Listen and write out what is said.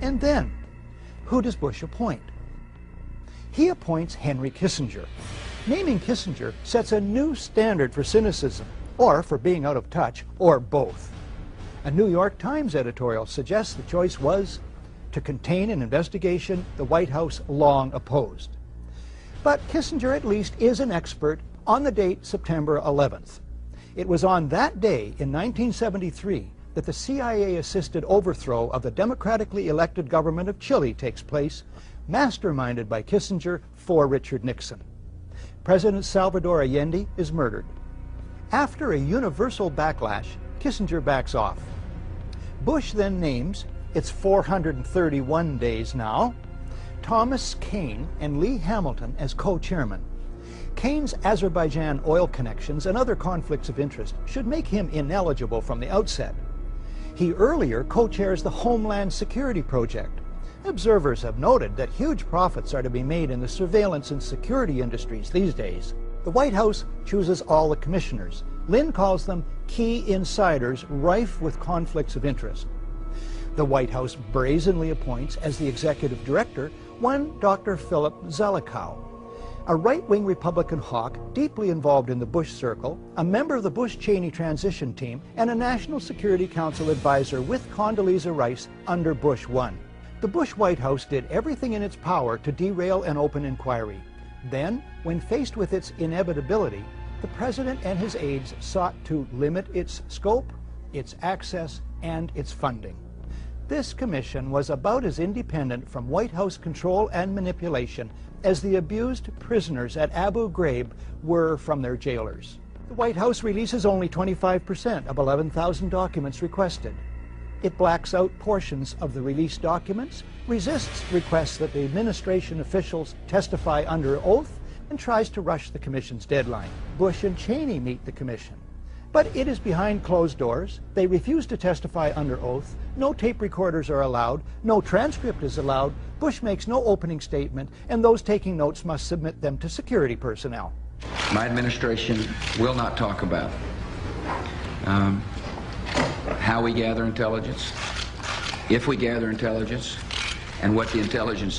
And then, who does Bush appoint? He appoints Henry Kissinger. Naming Kissinger sets a new standard for cynicism, or for being out of touch, or both. A New York Times editorial suggests the choice was to contain an investigation the White House long opposed. But Kissinger at least is an expert on the date September 11th. It was on that day in 1973 that the CIA-assisted overthrow of the democratically elected government of Chile takes place, masterminded by Kissinger for Richard Nixon. President Salvador Allende is murdered. After a universal backlash, Kissinger backs off. Bush then names, it's 431 days now, Thomas Kean and Lee Hamilton as co-chairmen. Kean's Azerbaijan oil connections and other conflicts of interest should make him ineligible from the outset. He earlier co-chairs the Homeland Security Project. Observers have noted that huge profits are to be made in the surveillance and security industries these days. The White House chooses all the commissioners. Lynn calls them key insiders rife with conflicts of interest. The White House brazenly appoints as the executive director one Dr. Philip Zelikow, a right-wing Republican hawk deeply involved in the Bush circle, a member of the Bush-Cheney transition team, and a National Security Council advisor with Condoleezza Rice under Bush 1. The Bush White House did everything in its power to derail an open inquiry. Then, when faced with its inevitability, the president and his aides sought to limit its scope, its access, and its funding. This commission was about as independent from White House control and manipulation as the abused prisoners at Abu Ghraib were from their jailers. The White House releases only 25% of 11,000 documents requested. It blacks out portions of the released documents, resists requests that the administration officials testify under oath, and tries to rush the commission's deadline. Bush and Cheney meet the commission. But it is behind closed doors. They refuse to testify under oath. No tape recorders are allowed. No transcript is allowed. Bush makes no opening statement, and those taking notes must submit them to security personnel. My administration will not talk about how we gather intelligence, if we gather intelligence, and what the intelligence